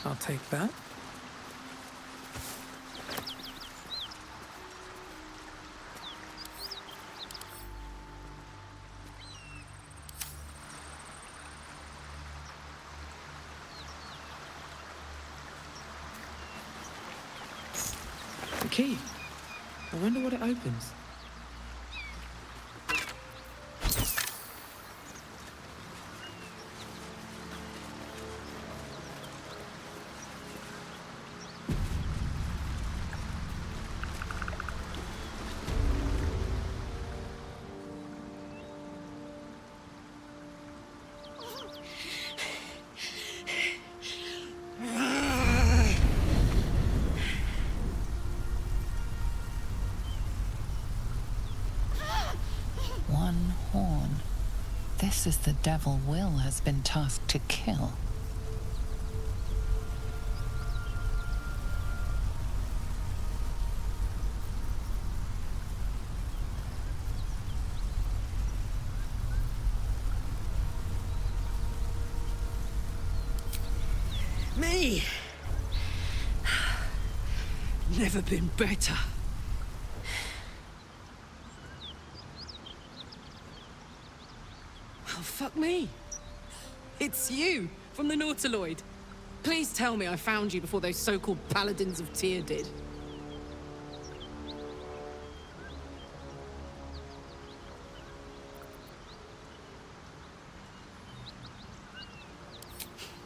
I'll take that. The key. I wonder what it opens. One horn. This is the devil Wyll has been tasked to kill. Me! Never been better. Oh, fuck me. It's you, from the Nautiloid. Please tell me I found you before those so-called paladins of Tyr did.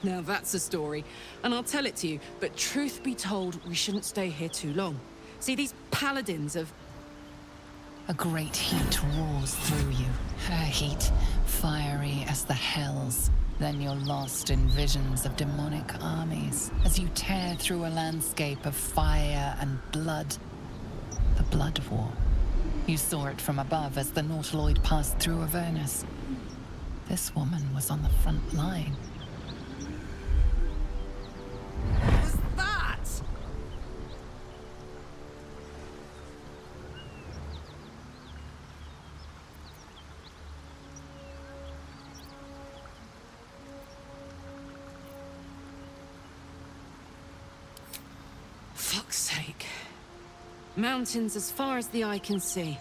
Now that's a story, and I'll tell it to you, but truth be told, we shouldn't stay here too long. See, these paladins have... A great heat roars through you. Her heat, fiery as the hells. Then you're lost in visions of demonic armies as you tear through a landscape of fire and blood. The Blood War. You saw it from above as the Nautiloid passed through Avernus. This woman was on the front line. What was that? Fuck's sake. Mountains as far as the eye can see.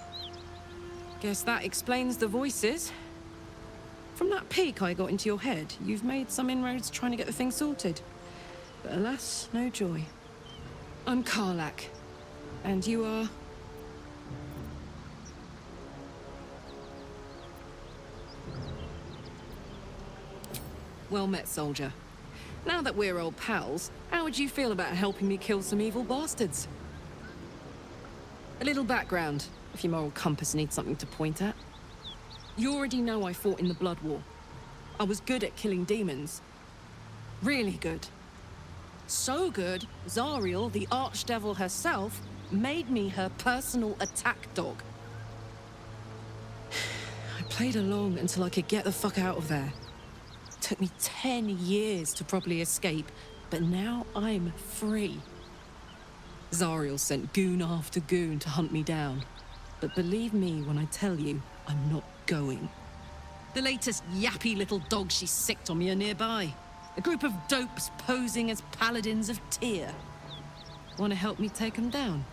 Guess that explains the voices. From that peek I got into your head, you've made some inroads trying to get the thing sorted. But alas, no joy. I'm Karlach. And you are... Well met, soldier. Now that we're old pals, how would you feel about helping me kill some evil bastards? A little background, if your moral compass needs something to point at. You already know I fought in the Blood War. I was good at killing demons. Really good. So good, Zariel, the archdevil herself, made me her personal attack dog. I played along until I could get the fuck out of there. Took me 10 years to properly escape, but now I'm free. Zariel sent goon after goon to hunt me down. But believe me when I tell you, I'm not going. The latest yappy little dog she sicked on me are nearby. A group of dopes posing as paladins of Tyr. Want to help me take them down?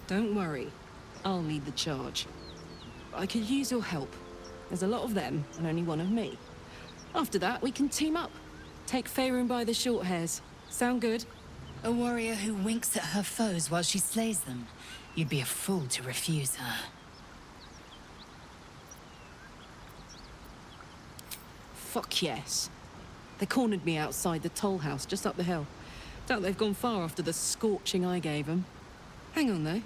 Don't worry, I'll lead the charge. I could use your help. There's a lot of them, and only one of me. After that, we can team up. Take Faerun by the short hairs. Sound good? A warrior who winks at her foes while she slays them. You'd be a fool to refuse her. Fuck yes. They cornered me outside the toll house just up the hill. Doubt they've gone far after the scorching I gave them. Hang on, though.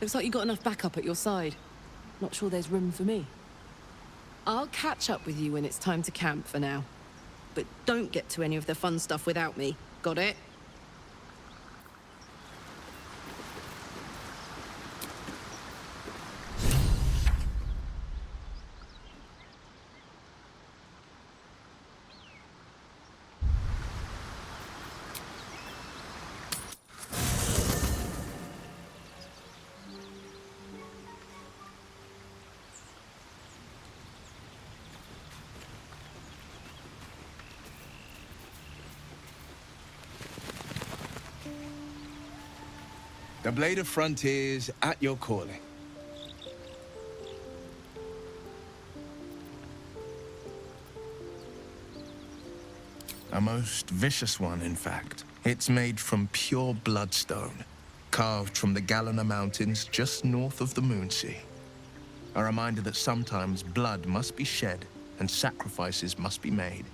Looks like you got enough backup at your side. Not sure there's room for me. I'll catch up with you when it's time to camp for now. But don't get to any of the fun stuff without me. Got it? A blade of frontiers at your calling. A most vicious one, in fact. It's made from pure bloodstone, carved from the Galena Mountains just north of the Moonsea. A reminder that sometimes blood must be shed and sacrifices must be made.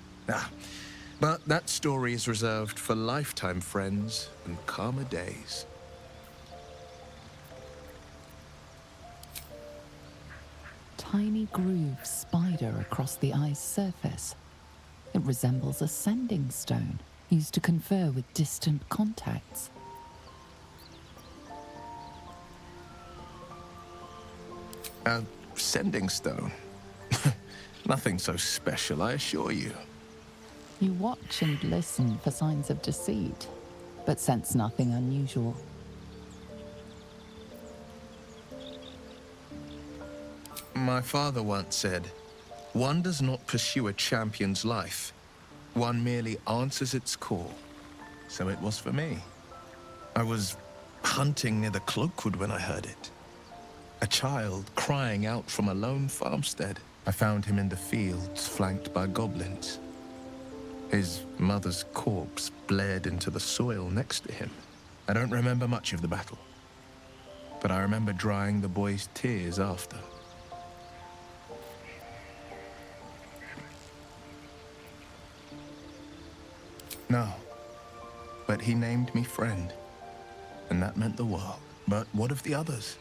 But that story is reserved for lifetime friends and calmer days. Tiny grooves spider across the eye's surface. It resembles a sending stone, used to confer with distant contacts. A sending stone? Nothing so special, I assure you. You watch and listen for signs of deceit, but sense nothing unusual. My father once said, "One does not pursue a champion's life. One merely answers its call." So it was for me. I was hunting near the Cloakwood when I heard it. A child crying out from a lone farmstead. I found him in the fields, flanked by goblins. His mother's corpse bled into the soil next to him. I don't remember much of the battle, but I remember drying the boy's tears after. No, but he named me friend, and that meant the world. But what of the others?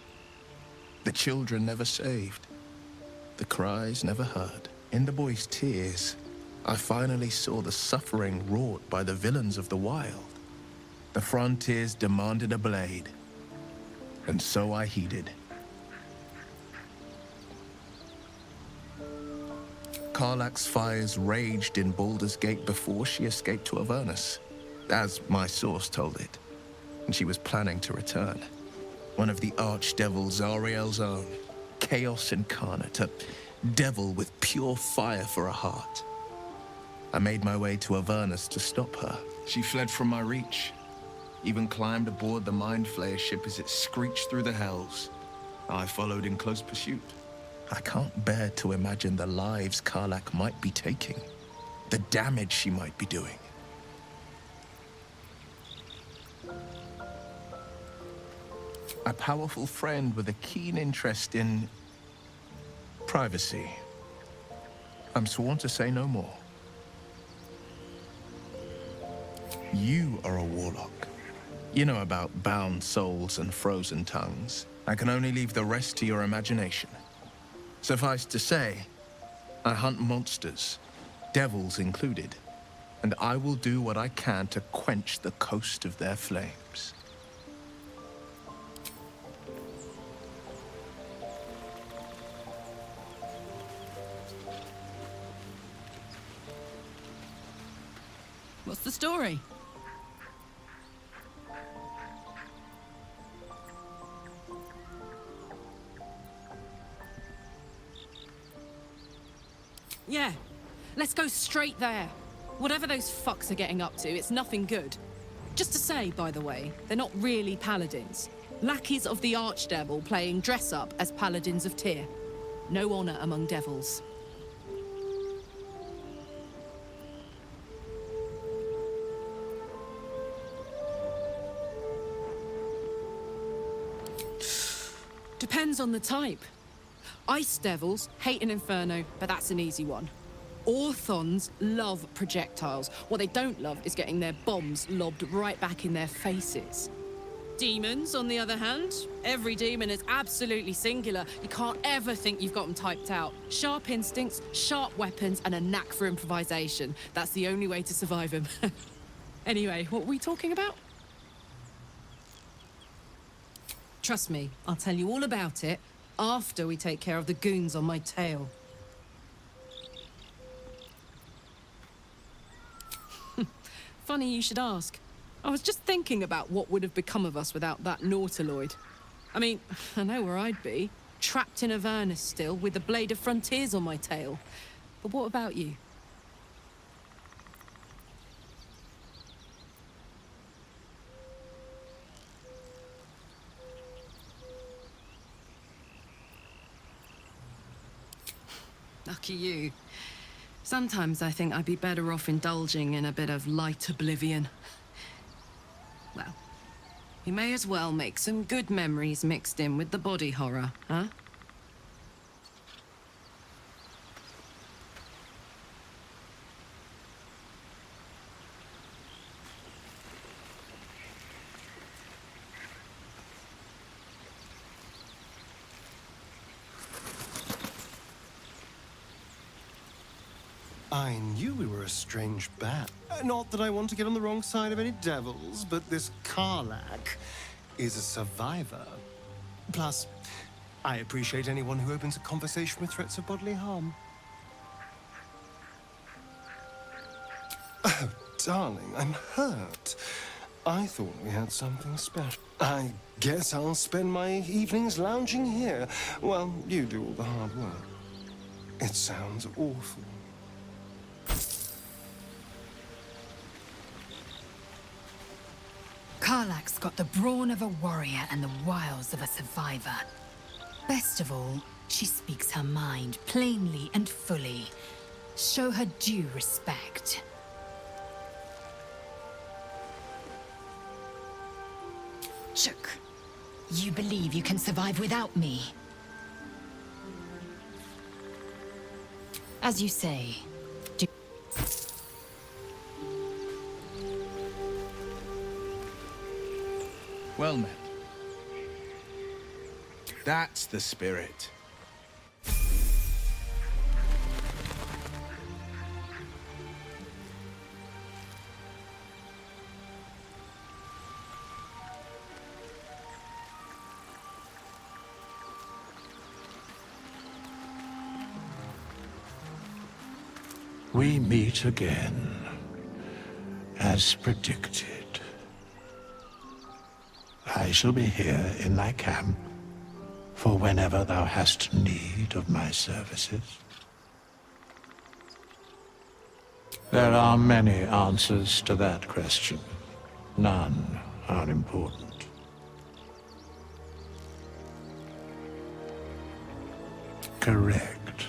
The children never saved, the cries never heard. In the boy's tears, I finally saw the suffering wrought by the villains of the wild. The frontiers demanded a blade, and so I heeded. Karlach's fires raged in Baldur's Gate before she escaped to Avernus, as my source told it, and she was planning to return. One of the archdevil Zariel's own, chaos incarnate, a devil with pure fire for a heart. I made my way to Avernus to stop her. She fled from my reach, even climbed aboard the Mind Flayer ship as it screeched through the hells. I followed in close pursuit. I can't bear to imagine the lives Karlach might be taking, the damage she might be doing. A powerful friend with a keen interest in privacy. I'm sworn to say no more. You are a warlock. You know about bound souls and frozen tongues. I can only leave the rest to your imagination. Suffice to say, I hunt monsters, devils included, and I will do what I can to quench the coast of their flames. What's the story? Yeah, let's go straight there. Whatever those fucks are getting up to, it's nothing good. Just to say, by the way, they're not really paladins. Lackeys of the archdevil playing dress-up as paladins of Tyr. No honor among devils. Depends on the type. Ice devils hate an inferno, but that's an easy one. Orthons love projectiles. What they don't love is getting their bombs lobbed right back in their faces. Demons, on the other hand, every demon is absolutely singular. You can't ever think you've got them typed out. Sharp instincts, sharp weapons, and a knack for improvisation. That's the only way to survive them. Anyway, what were we talking about? Trust me, I'll tell you all about it after we take care of the goons on my tail. Funny you should ask. I was just thinking about what would have become of us without that nautiloid. I mean, I know where I'd be. Trapped in Avernus still, with the blade of frontiers on my tail. But what about you? you. Sometimes I think I'd be better off indulging in a bit of light oblivion. Well, you may as well make some good memories mixed in with the body horror, huh? I knew we were a strange bat. Not that I want to get on the wrong side of any devils, but this Karlach is a survivor. Plus, I appreciate anyone who opens a conversation with threats of bodily harm. Oh, darling, I'm hurt. I thought we had something special. I guess I'll spend my evenings lounging here while you do all the hard work. It sounds awful. Karlach's got the brawn of a warrior and the wiles of a survivor. Best of all, she speaks her mind plainly and fully. Show her due respect. Chook, you believe you can survive without me? As you say, do... Well met. That's the spirit. We meet again, as predicted. I shall be here in thy camp, for whenever thou hast need of my services. There are many answers to that question. None are important. Correct.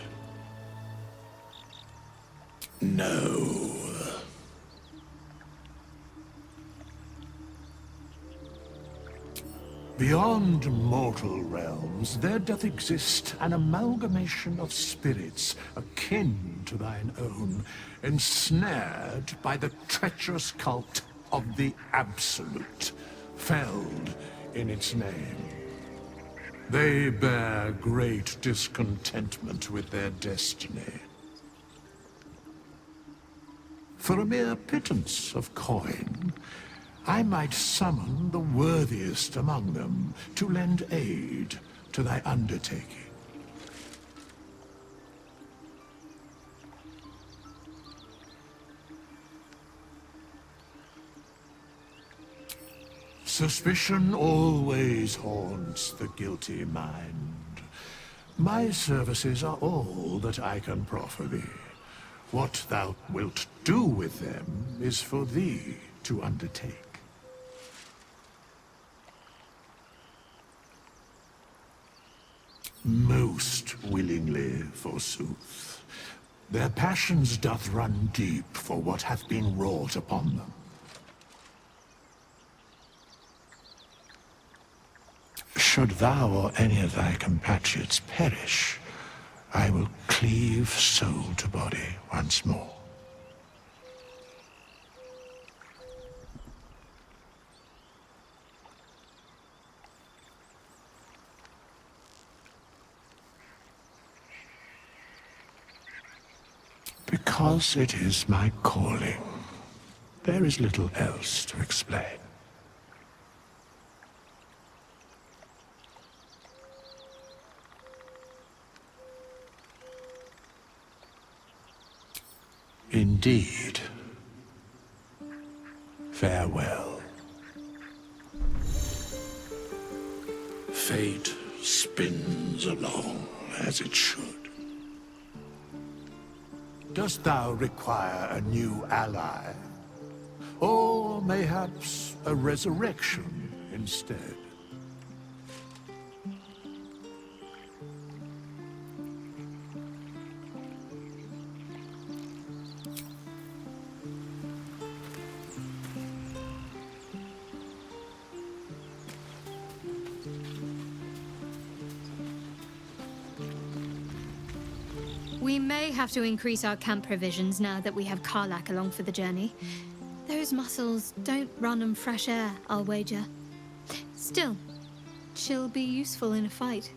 No. Beyond mortal realms, there doth exist an amalgamation of spirits akin to thine own, ensnared by the treacherous cult of the Absolute, felled in its name. They bear great discontentment with their destiny. For a mere pittance of coin, I might summon the worthiest among them to lend aid to thy undertaking. Suspicion always haunts the guilty mind. My services are all that I can proffer thee. What thou wilt do with them is for thee to undertake. Most willingly, forsooth. Their passions doth run deep for what hath been wrought upon them. Should thou or any of thy compatriots perish, I will cleave soul to body once more. Because it is my calling. There is little else to explain. Indeed. Farewell. Fate spins along as it should. Dost thou require a new ally? Or mayhaps a resurrection instead? We may have to increase our camp provisions now that we have Karlach along for the journey. Those muscles don't run on fresh air, I'll wager. Still, she'll be useful in a fight.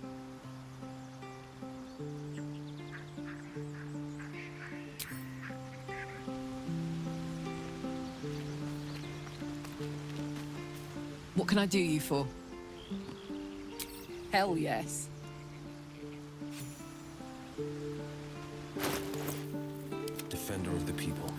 What can I do you for? Hell yes. Defender of the people.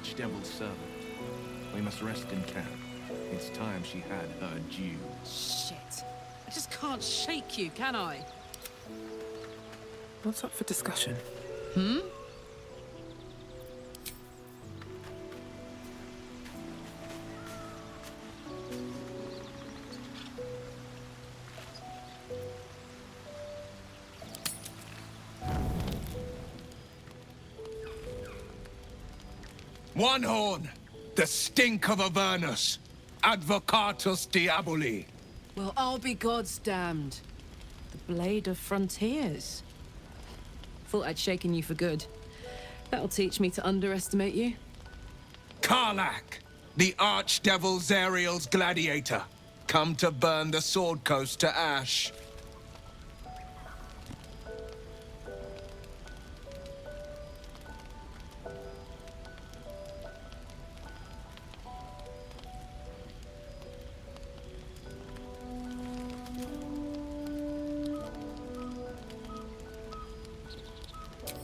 archdevil's servant. We must rest in camp. It's time she had her due. Shit. I just can't shake you, can I? What's up for discussion? One horn! The stink of Avernus! Advocatus Diaboli! Well, I'll be God's damned. The Blade of Frontiers. Thought I'd shaken you for good. That'll teach me to underestimate you. Karlach! The archdevil Zariel's gladiator! Come to burn the Sword Coast to ash!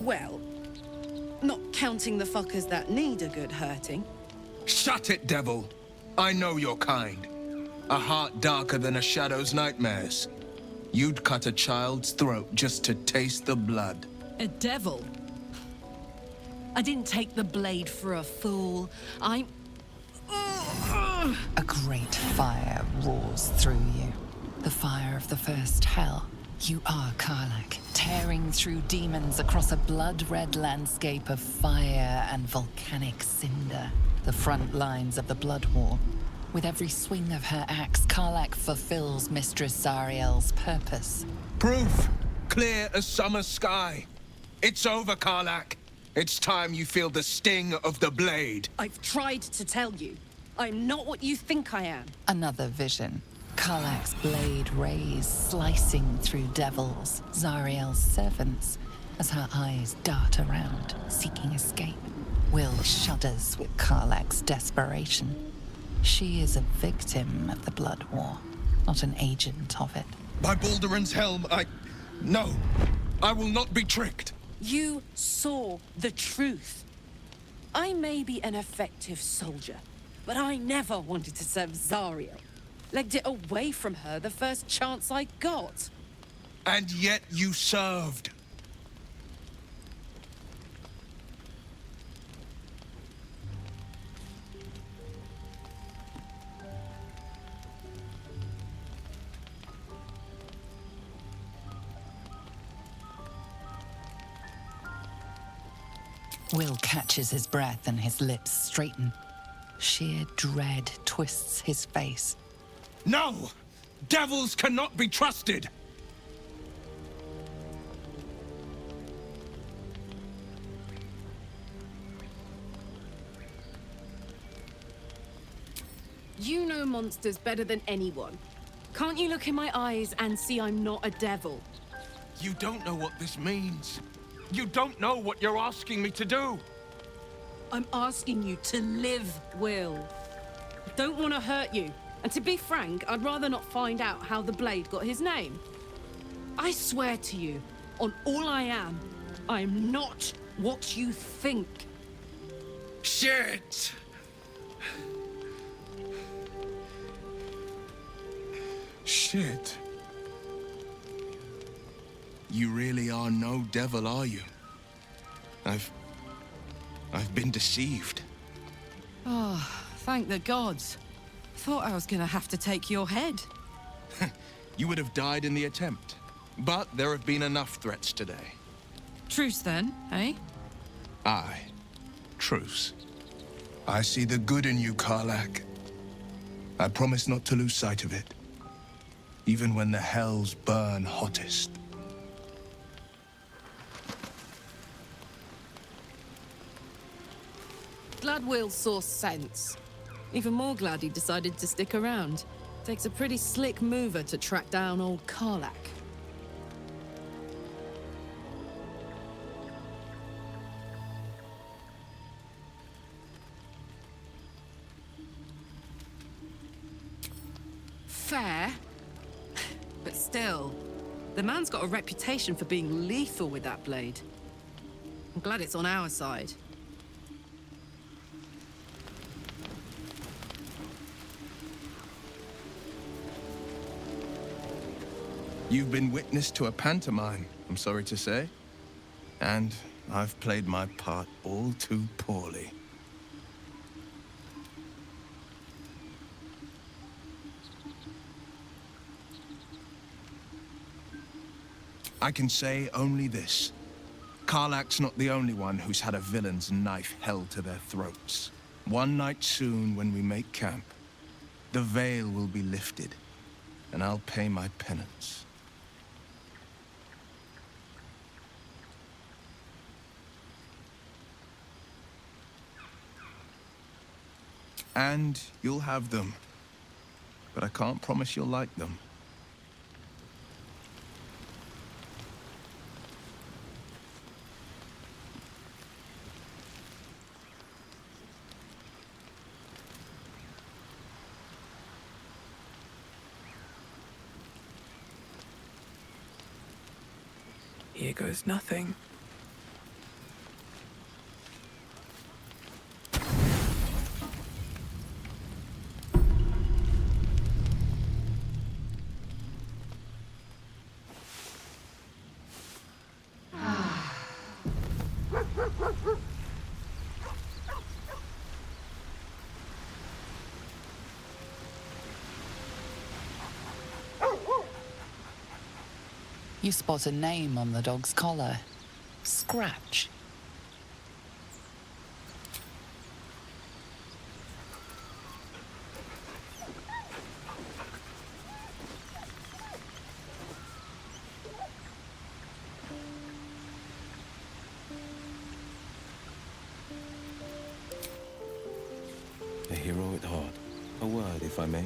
Well, not counting the fuckers that need a good hurting. Shut it, devil! I know your kind. A heart darker than a shadow's nightmares. You'd cut a child's throat just to taste the blood. A devil? I didn't take the blade for a fool. I'm... A great fire roars through you. The fire of the first hell. You are Karlach, tearing through demons across a blood-red landscape of fire and volcanic cinder. The front lines of the Blood War. With every swing of her axe, Karlach fulfills Mistress Zariel's purpose. Proof! Clear as summer sky. It's over, Karlach. It's time you feel the sting of the blade. I've tried to tell you. I'm not what you think I am. Another vision. Karlach's blade rays slicing through devils, Zariel's servants, as her eyes dart around, seeking escape. Wyll shudders with Karlach's desperation. She is a victim of the Blood War, not an agent of it. By Baldur's helm, No! I will not be tricked! You saw the truth. I may be an effective soldier, but I never wanted to serve Zariel. Legged it away from her the first chance I got. And yet you served. Wyll catches his breath and his lips straighten. Sheer dread twists his face. No! Devils cannot be trusted! You know monsters better than anyone. Can't you look in my eyes and see I'm not a devil? You don't know what this means. You don't know what you're asking me to do. I'm asking you to live, Wyll. I don't want to hurt you. And to be frank, I'd rather not find out how the blade got his name. I swear to you, on all I am not what you think. Shit! Shit. You really are no devil, are you? I've been deceived. Oh, thank the gods. Thought I was gonna have to take your head. You would have died in the attempt. But there have been enough threats today. Truce then, eh? Aye. Truce. I see the good in you, Karlach. I promise not to lose sight of it. Even when the hells burn hottest. Glad Wyll saw sense. Even more glad he decided to stick around. Takes a pretty slick mover to track down old Karlach. Fair. But still, the man's got a reputation for being lethal with that blade. I'm glad it's on our side. You've been witness to a pantomime, I'm sorry to say. And I've played my part all too poorly. I can say only this. Karlach's not the only one who's had a villain's knife held to their throats. One night soon, when we make camp, the veil will be lifted, and I'll pay my penance. And you'll have them, but I can't promise you'll like them. Here goes nothing. You spot a name on the dog's collar. Scratch. A hero at heart. A word, if I may.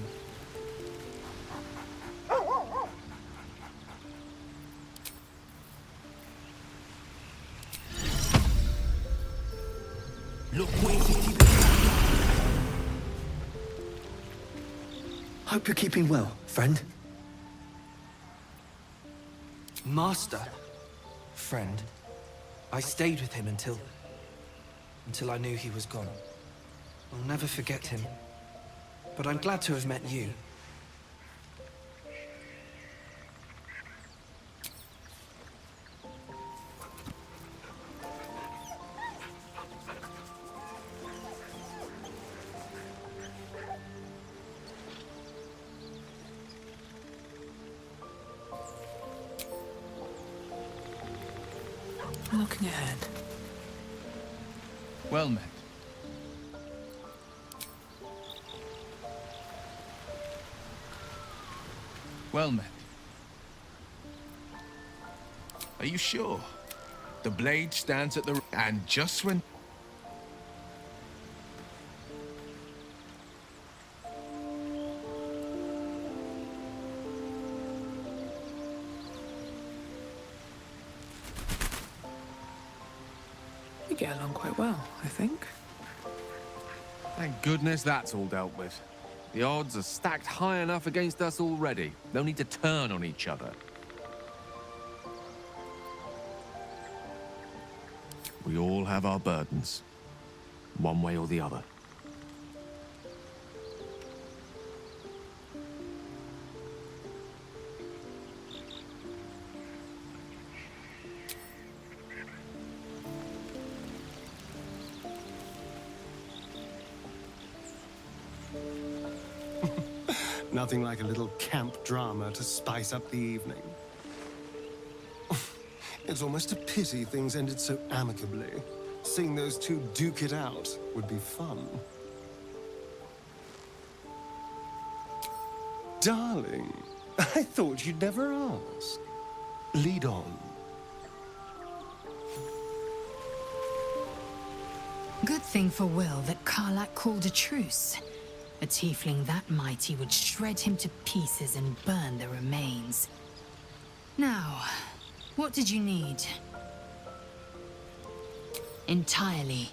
Look where you keep it. Hope you're keeping well, friend. Master. Friend. I stayed with him until I knew he was gone. I'll never forget him. But I'm glad to have met you. Looking ahead. Well met. Well met. Are you sure? The blade stands at the... And just when... We get along quite well, I think. Thank goodness that's all dealt with. The odds are stacked high enough against us already. They'll need to turn on each other. We all have our burdens, one way or the other. Nothing like a little camp drama to spice up the evening. It's almost a pity things ended so amicably. Seeing those two duke it out would be fun. Darling, I thought you'd never ask. Lead on. Good thing for Wyll that Karlach called a truce. A tiefling that mighty would shred him to pieces and burn the remains. Now, what did you need? Entirely.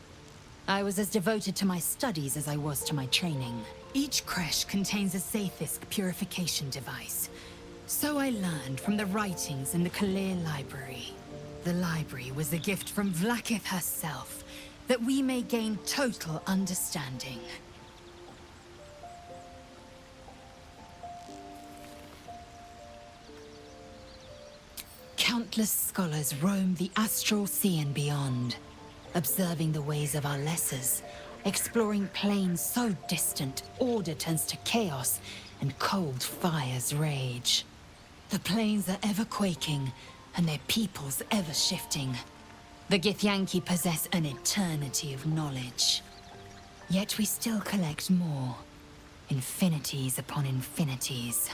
I was as devoted to my studies as I was to my training. Each creche contains a Zaithisk purification device. So I learned from the writings in the Kalir library. The library was a gift from Vlaakith herself, that we may gain total understanding. Countless scholars roam the astral sea and beyond, observing the ways of our lessers, exploring planes so distant, order turns to chaos and cold fires rage. The planes are ever quaking, and their peoples ever shifting. The Githyanki possess an eternity of knowledge. Yet we still collect more. Infinities upon infinities.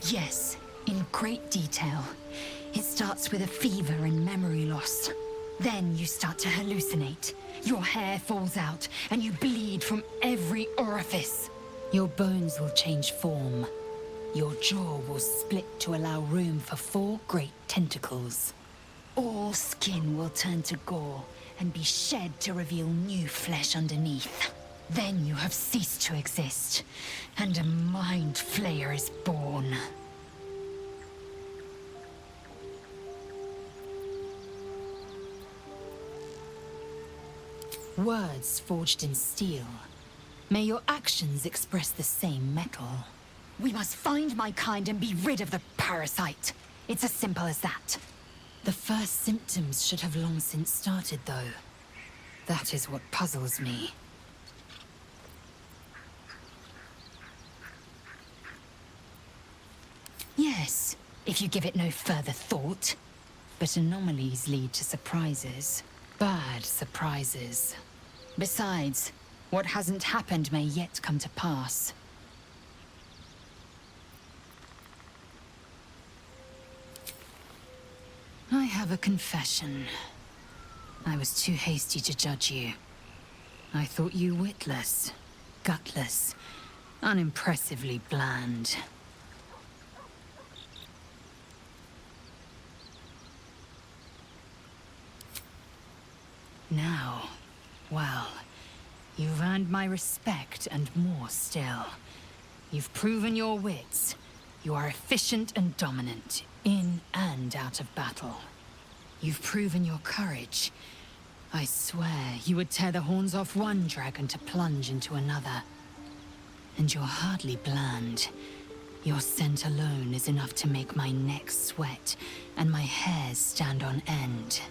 Yes, in great detail. It starts with a fever and memory loss. Then you start to hallucinate. Your hair falls out, and you bleed from every orifice. Your bones will change form. Your jaw will split to allow room for 4 great tentacles. All skin will turn to gore and be shed to reveal new flesh underneath. Then you have ceased to exist, and a mind flayer is born. Words forged in steel. May your actions express the same metal. We must find my kind and be rid of the parasite. It's as simple as that. The first symptoms should have long since started, though. That is what puzzles me. Yes, if you give it no further thought. But anomalies lead to surprises. Bad surprises. Besides, what hasn't happened may yet come to pass. I have a confession. I was too hasty to judge you. I thought you witless, gutless, unimpressively bland. Now, well, you've earned my respect and more still. You've proven your wits. You are efficient and dominant, in and out of battle. You've proven your courage. I swear you would tear the horns off one dragon to plunge into another. And you're hardly bland. Your scent alone is enough to make my neck sweat and my hairs stand on end.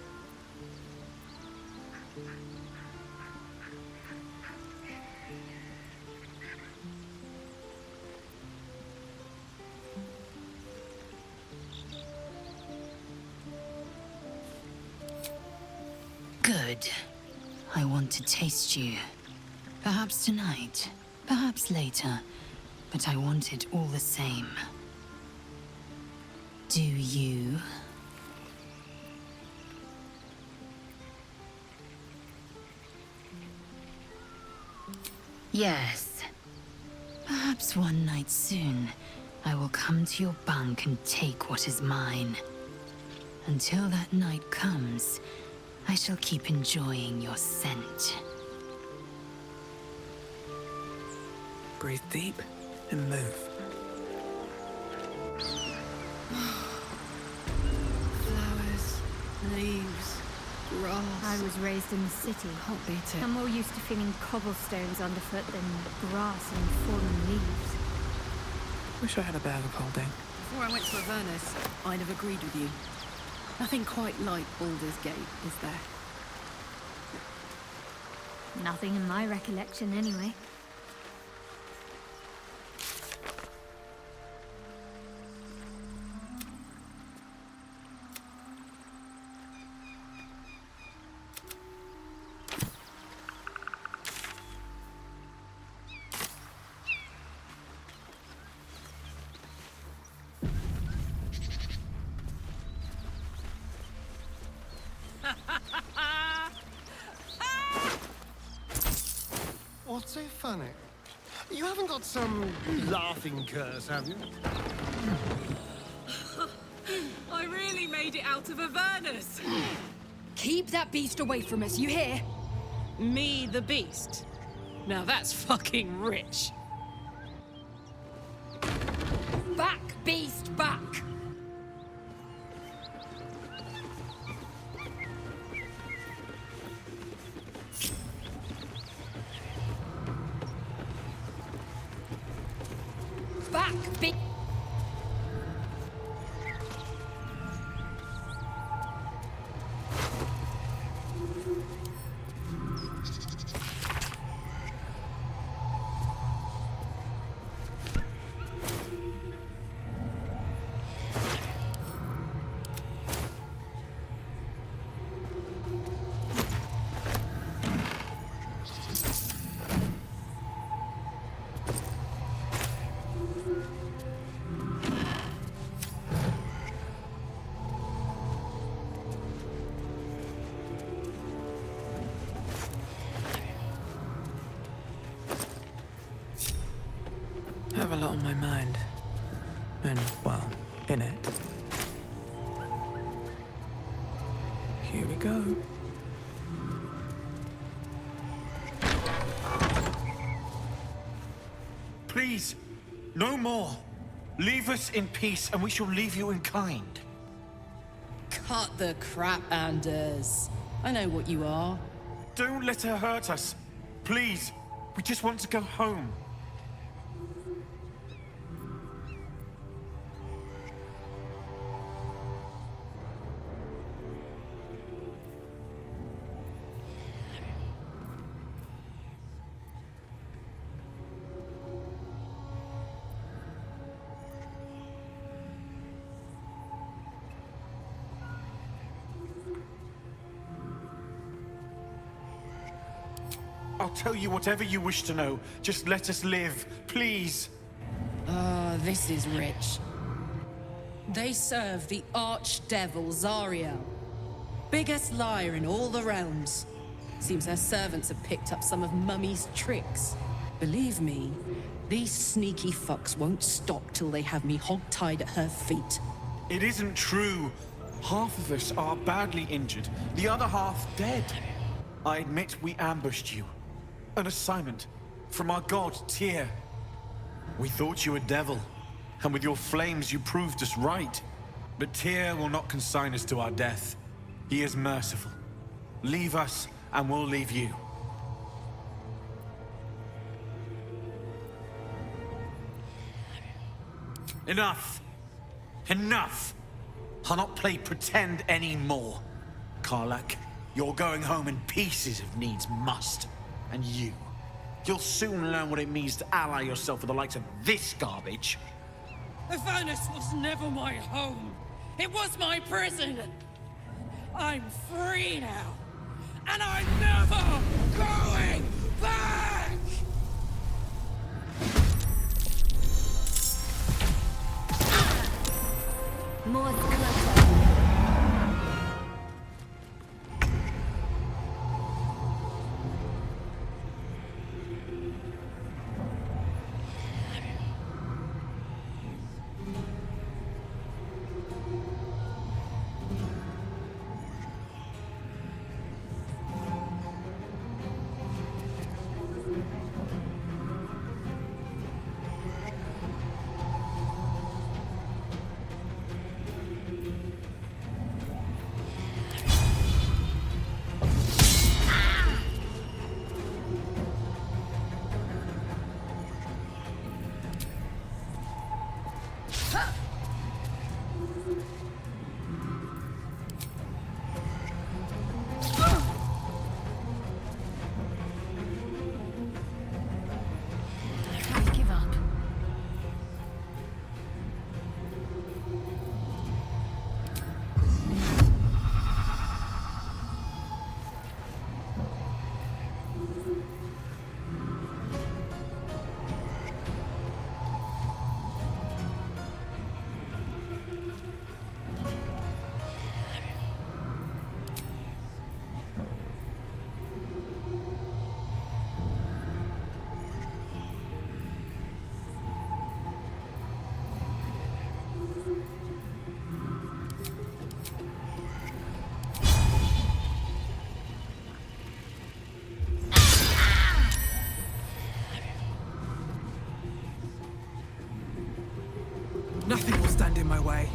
Good. I want to taste you. Perhaps tonight, perhaps later, but I want it all the same. Do you? Yes. Perhaps one night soon, I will come to your bunk and take what is mine. Until that night comes, I shall keep enjoying your scent. Breathe deep and move. Flowers, leaves, grass. I was raised in the city. Can't beat it. I'm more used to feeling cobblestones underfoot than grass and fallen leaves. Wish I had a bag of holding. Before I went to Avernus, I'd have agreed with you. Nothing quite like Baldur's Gate, is there? Nothing in my recollection, anyway. What's so funny? You haven't got some laughing curse, have you? I really made it out of Avernus! Keep that beast away from us, you hear? Me, the beast? Now that's fucking rich. Back, beast, back! lot on my mind. And, well, in it. Here we go. Please, no more. Leave us in peace, and we shall leave you in kind. Cut the crap, Anders. I know what you are. Don't let her hurt us. Please, we just want to go home. I'll tell you whatever you wish to know. Just let us live, please. Ah, this is rich. They serve the archdevil Zariel. Biggest liar in all the realms. Seems her servants have picked up some of Mummy's tricks. Believe me, these sneaky fucks won't stop till they have me hog-tied at her feet. It isn't true. Half of us are badly injured, the other half dead. I admit we ambushed you. An assignment from our god, Tyr. We thought you a devil, and with your flames you proved us right. But Tyr will not consign us to our death. He is merciful. Leave us, and we'll leave you. Enough! Enough! I'll not play pretend anymore. Karlach, you're going home in pieces if needs must. And you'll soon learn what it means to ally yourself with the likes of this garbage. Avernus was never my home. It was my prison. I'm free now. And I'm never going back! More Nothing will stand in my way.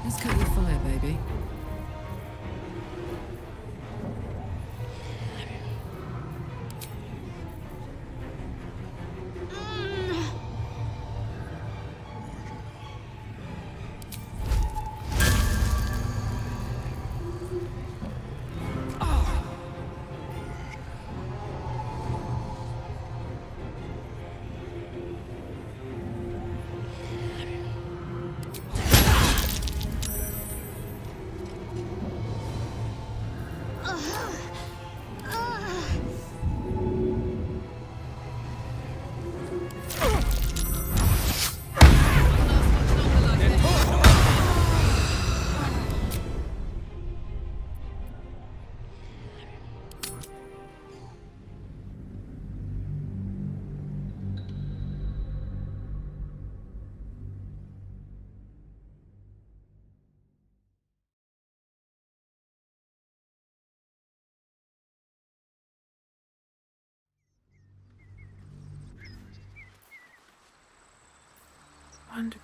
Let's cut your fire, baby. And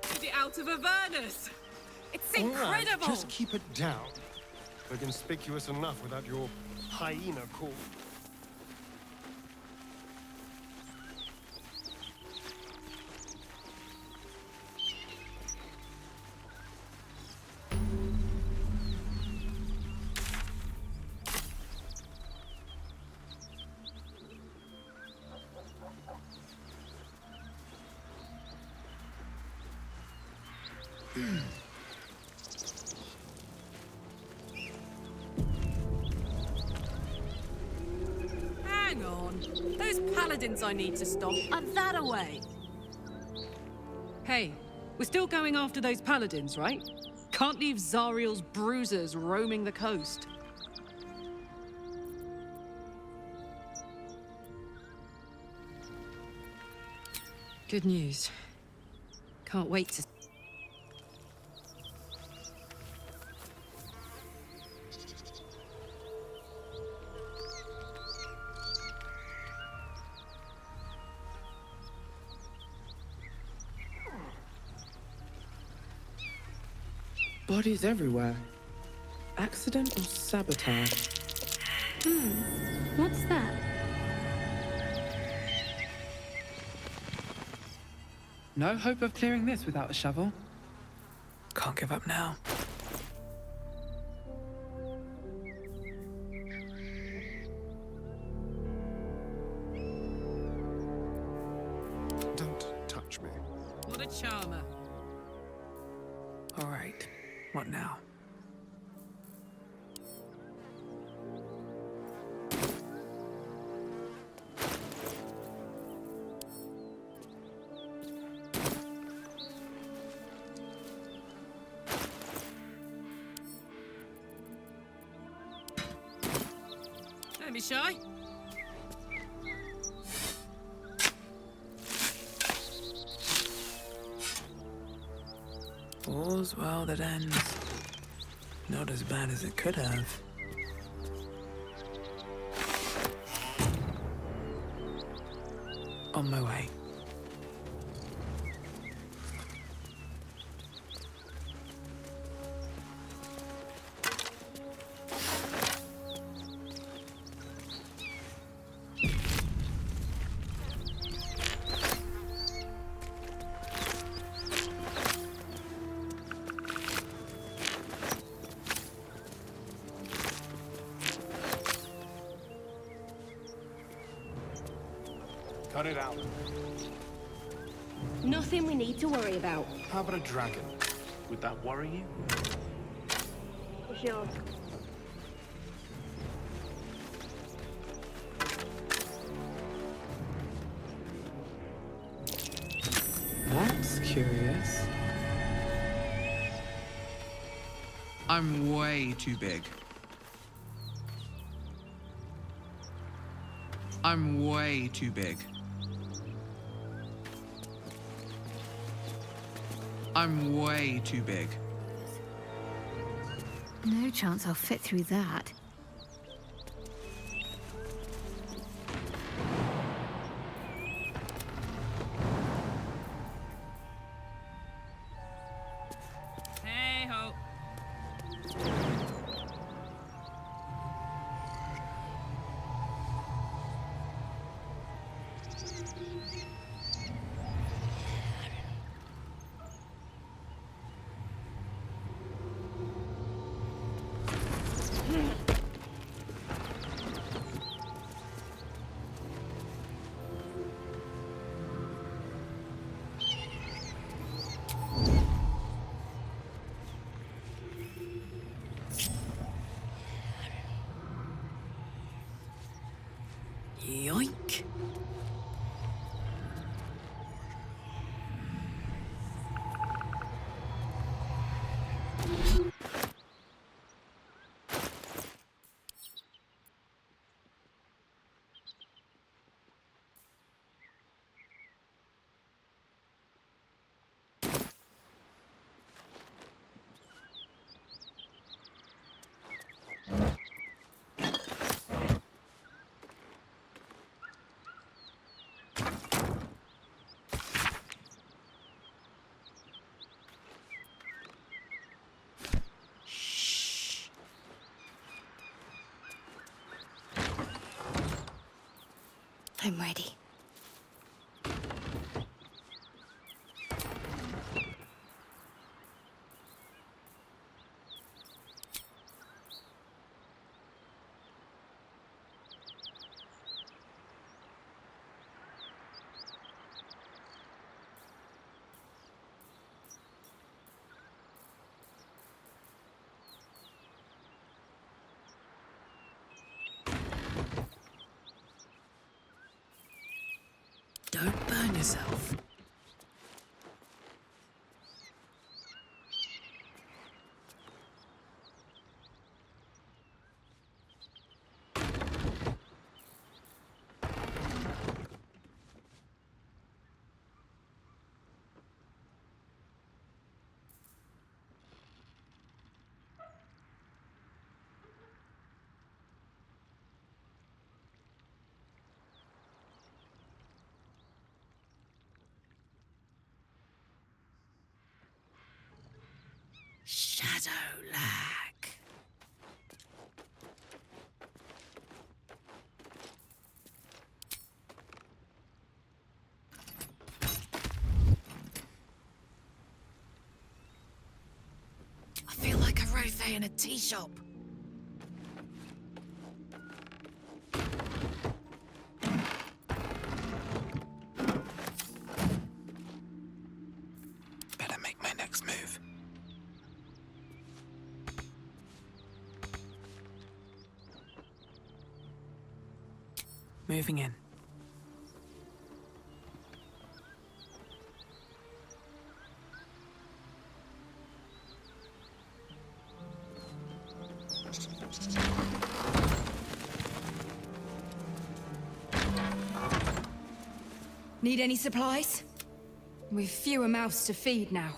Get it out of Avernus! It's All right, incredible! just keep it down. We're conspicuous enough without your hyena call. Hang on. Those paladins I need to stop are that away. Hey, we're still going after those paladins, right? Can't leave Zariel's bruisers roaming the coast. Good news. Can't wait to... bodies everywhere. Accident or sabotage? What's that? No hope of clearing this without a shovel? Can't give up now. Don't touch me. What a charmer. All right. What now? Don't be shy. All's well that ends. Not as bad as it could have. On my way. Cut it out. Nothing we need to worry about. How about a dragon? Would that worry you? For sure. That's curious. I'm way too big. I'm way too big. I'm way too big. No chance I'll fit through that. Hey ho. Yoink. I'm ready. Don't burn yourself. Shadowlag. I feel like a rose in a tea shop. Better make my next move. Moving in. Need any supplies? We've fewer mouths to feed now.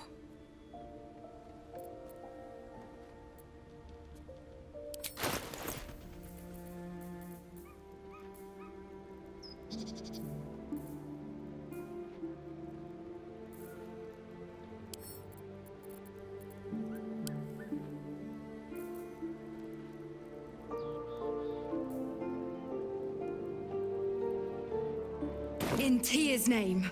In Tia's name.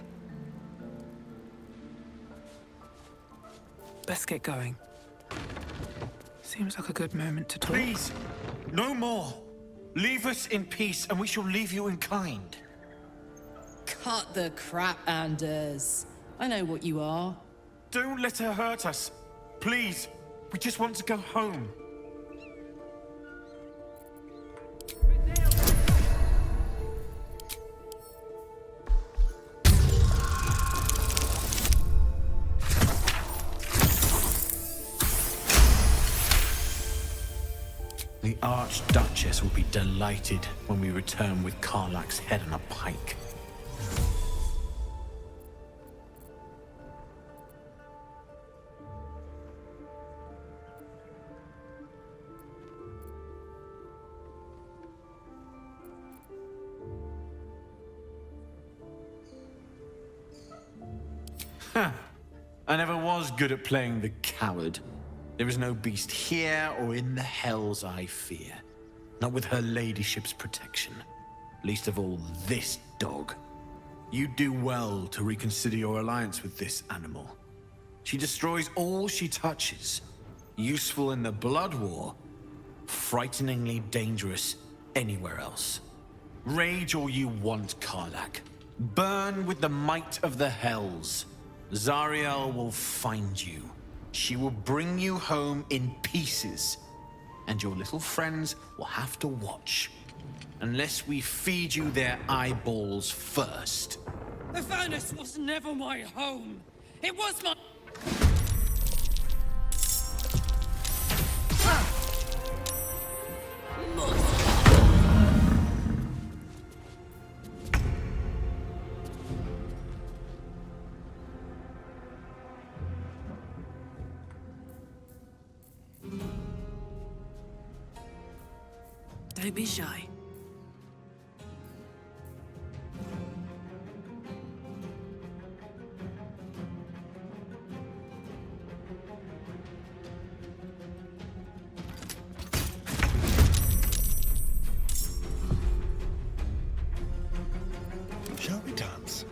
Let's get going. Seems like a good moment to talk. Please, no more. Leave us in peace and we shall leave you in kind. Cut the crap, Anders. I know what you are. Don't let her hurt us. Please. We just want to go home. The Archduchess will be delighted when we return with Karlach's head on a pike. I never was good at playing the coward. There is no beast here or in the hells I fear. Not with her ladyship's protection. Least of all this dog. You do well to reconsider your alliance with this animal. She destroys all she touches. Useful in the blood war. Frighteningly dangerous anywhere else. Rage all you want, Karlach. Burn with the might of the hells. Zariel will find you. She will bring you home in pieces. And your little friends will have to watch. Unless we feed you their eyeballs first. The furnace was never my home. It was my... Don't be shy. Shall we dance?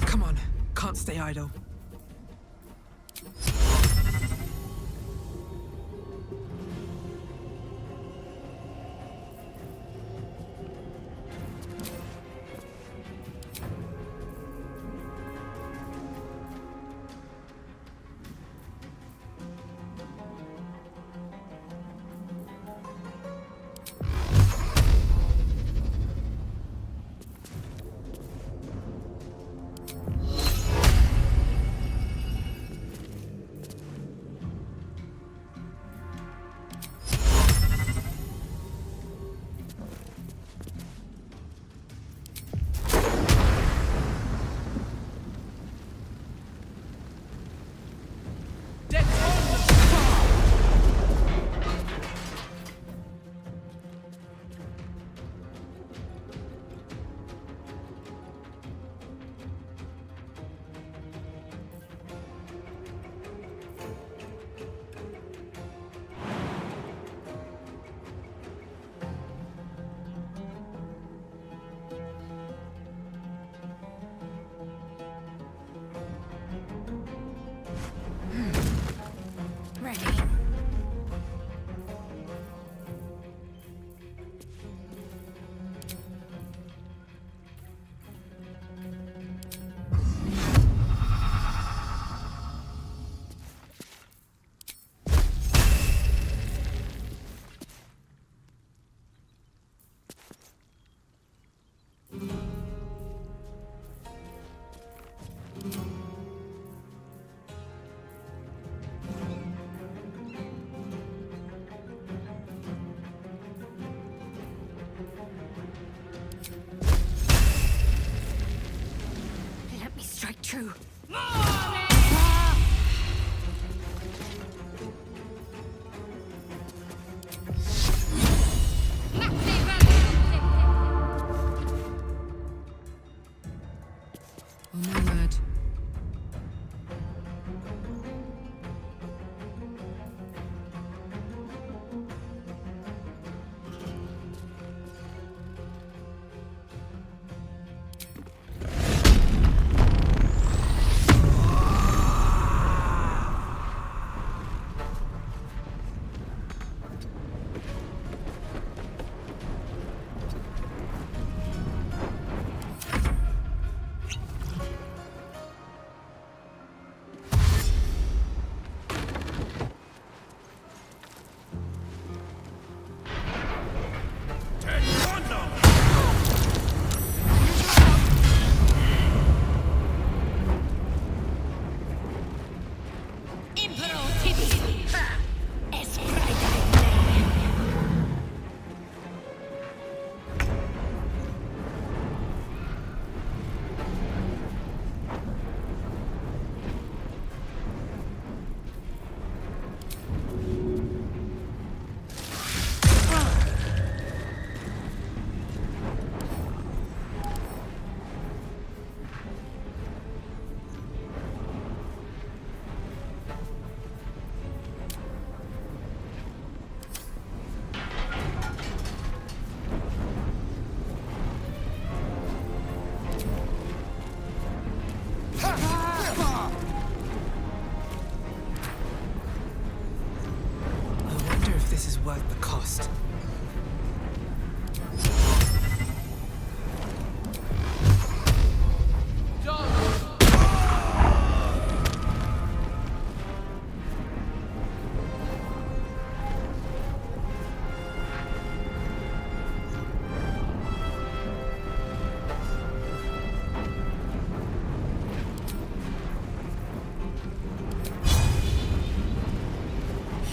Come on, can't stay idle. you! Oh my word. Worth the cost.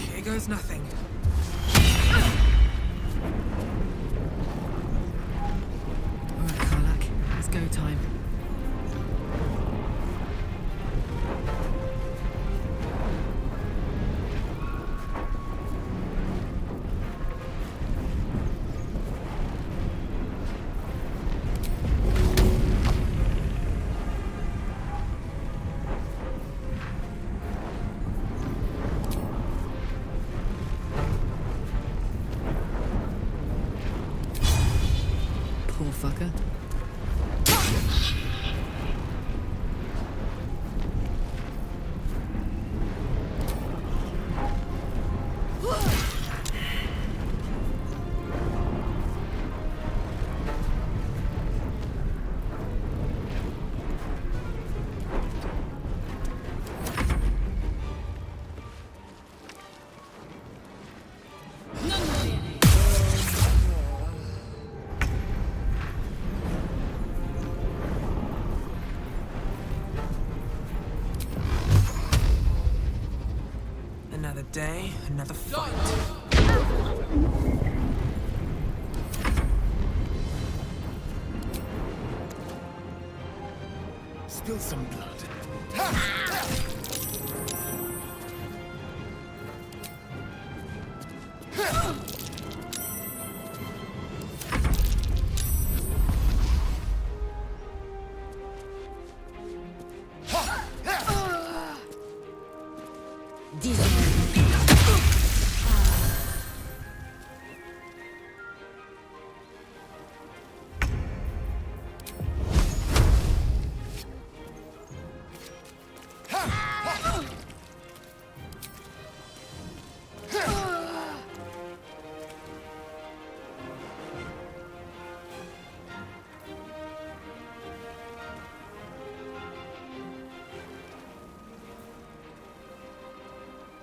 Here goes nothing. Go time. Poor fucker. Another day, another fight. Spill some blood.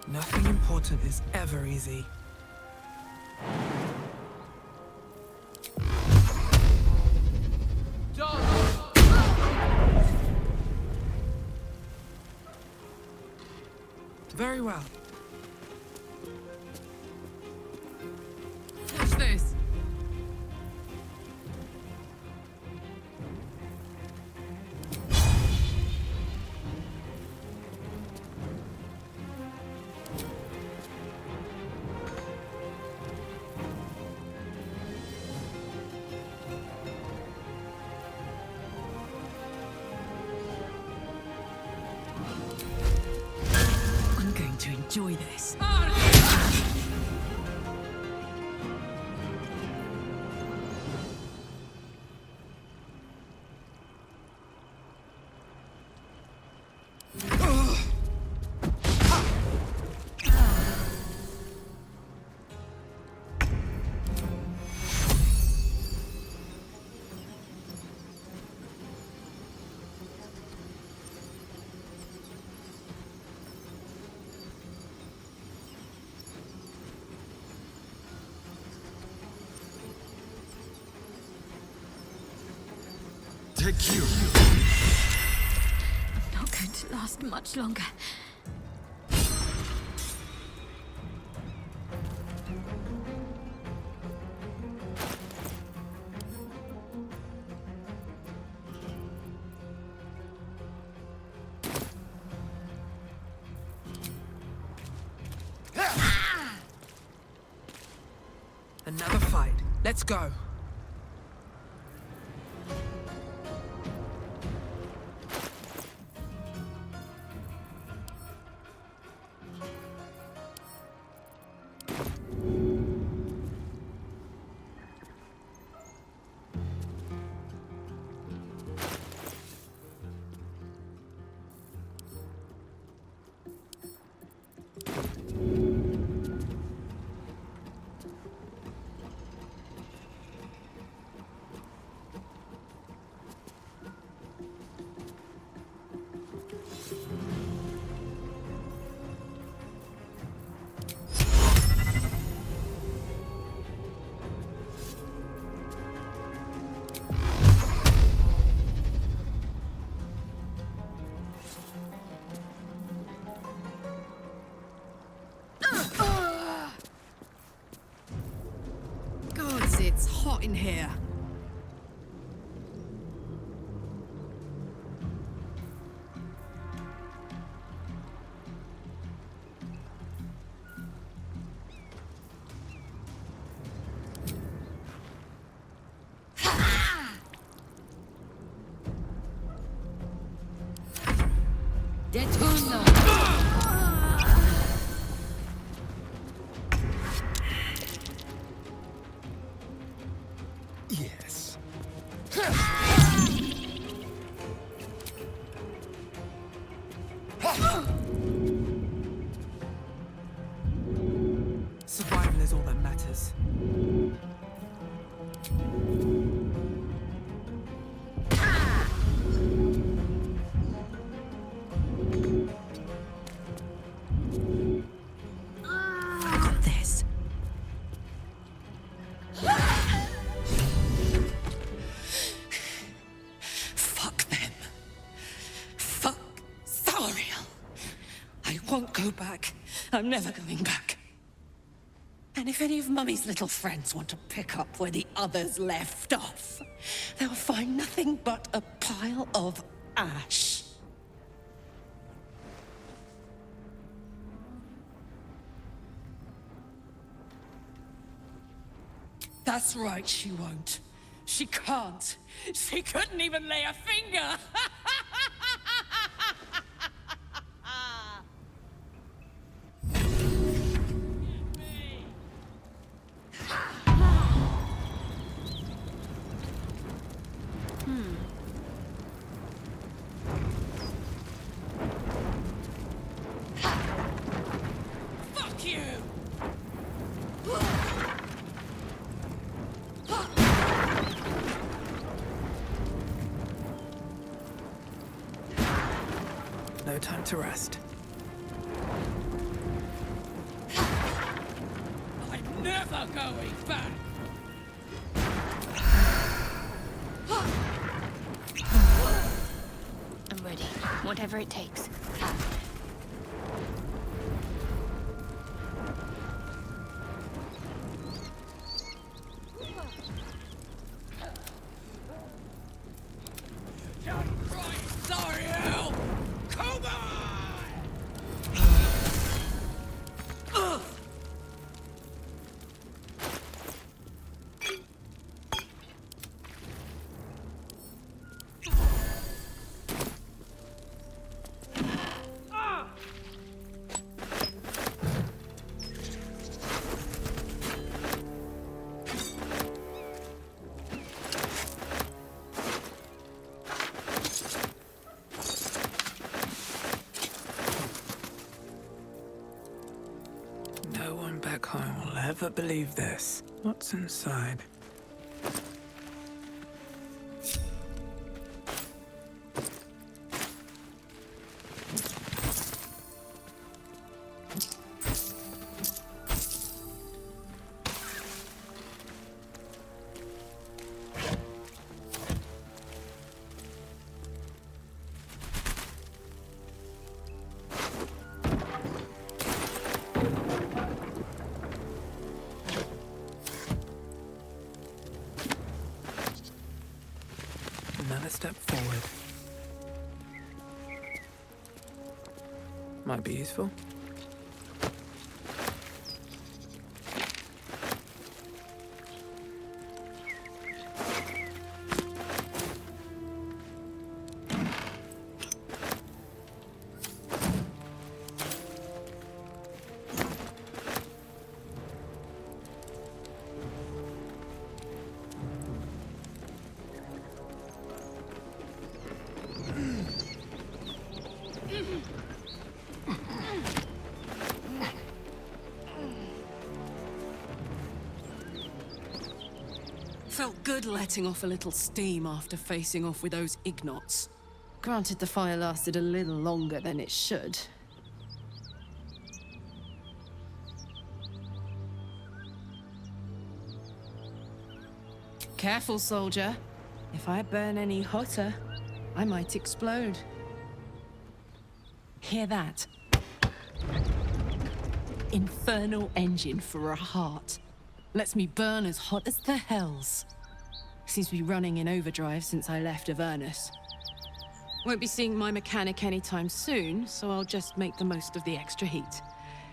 Nothing important is ever easy. Very well. Watch this. take you. I'm not going to last much longer. Another fight. Let's go. Gods, it's hot in here. Yes. Survival is all that matters. I got this. Fuck them. Fuck Zariel. I won't go back. I'm never going back. And if any of Mummy's little friends want to pick up where the others left off, they'll find nothing but a pile of ash. That's right, she won't. She can't. She couldn't even lay a finger. Fuck you! No time to rest. I'm never going back! I'm ready. Whatever it takes. Zariel! Come on! No one back home will ever believe this. What's inside? Another step forward. Might be useful. Felt good letting off a little steam after facing off with those ignots. Granted, the fire lasted a little longer than it should. Careful, soldier. If I burn any hotter, I might explode. Hear that? Infernal engine for a heart. Lets me burn as hot as the hells. Seems to be running in overdrive since I left Avernus. Won't be seeing my mechanic anytime soon, so I'll just make the most of the extra heat.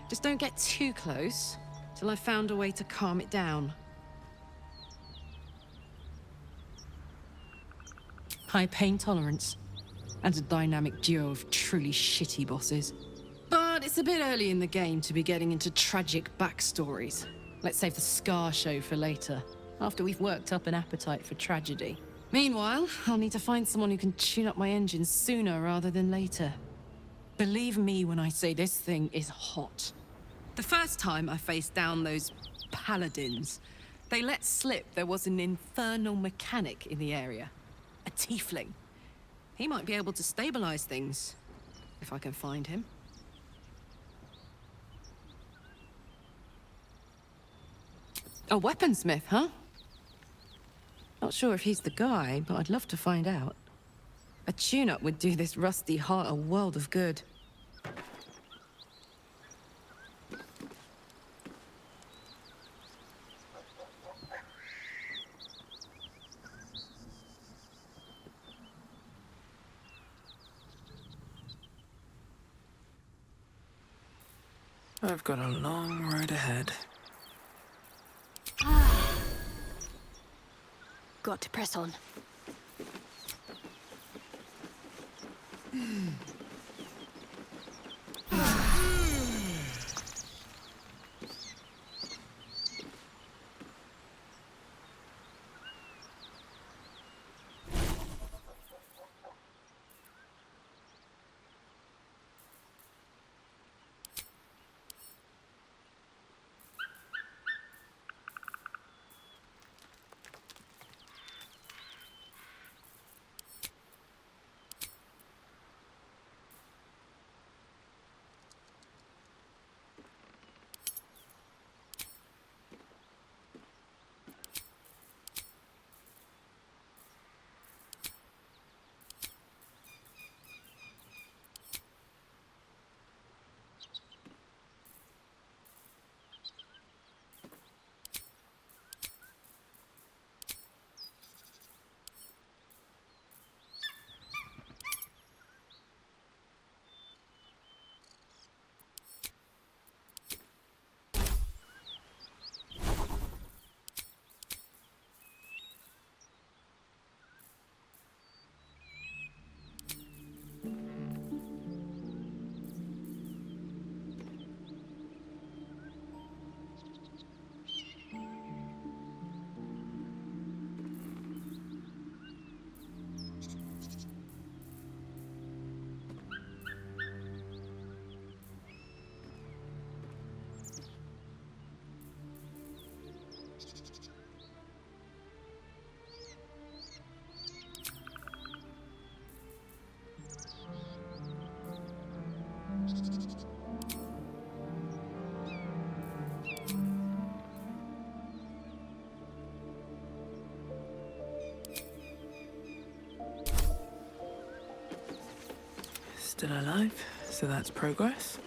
Just don't get too close, till I've found a way to calm it down. High pain tolerance, and a dynamic duo of truly shitty bosses. But it's a bit early in the game to be getting into tragic backstories. Let's save the Scar show for later, after we've worked up an appetite for tragedy. Meanwhile, I'll need to find someone who can tune up my engine sooner rather than later. Believe me when I say this thing is hot. The first time I faced down those paladins, they let slip there was an infernal mechanic in the area. A tiefling. He might be able to stabilize things, if I can find him. A weaponsmith, huh? Not sure if he's the guy, but I'd love to find out. A tune-up would do this rusty heart a world of good. I've got a long road ahead. Got to press on. Still alive, so that's progress.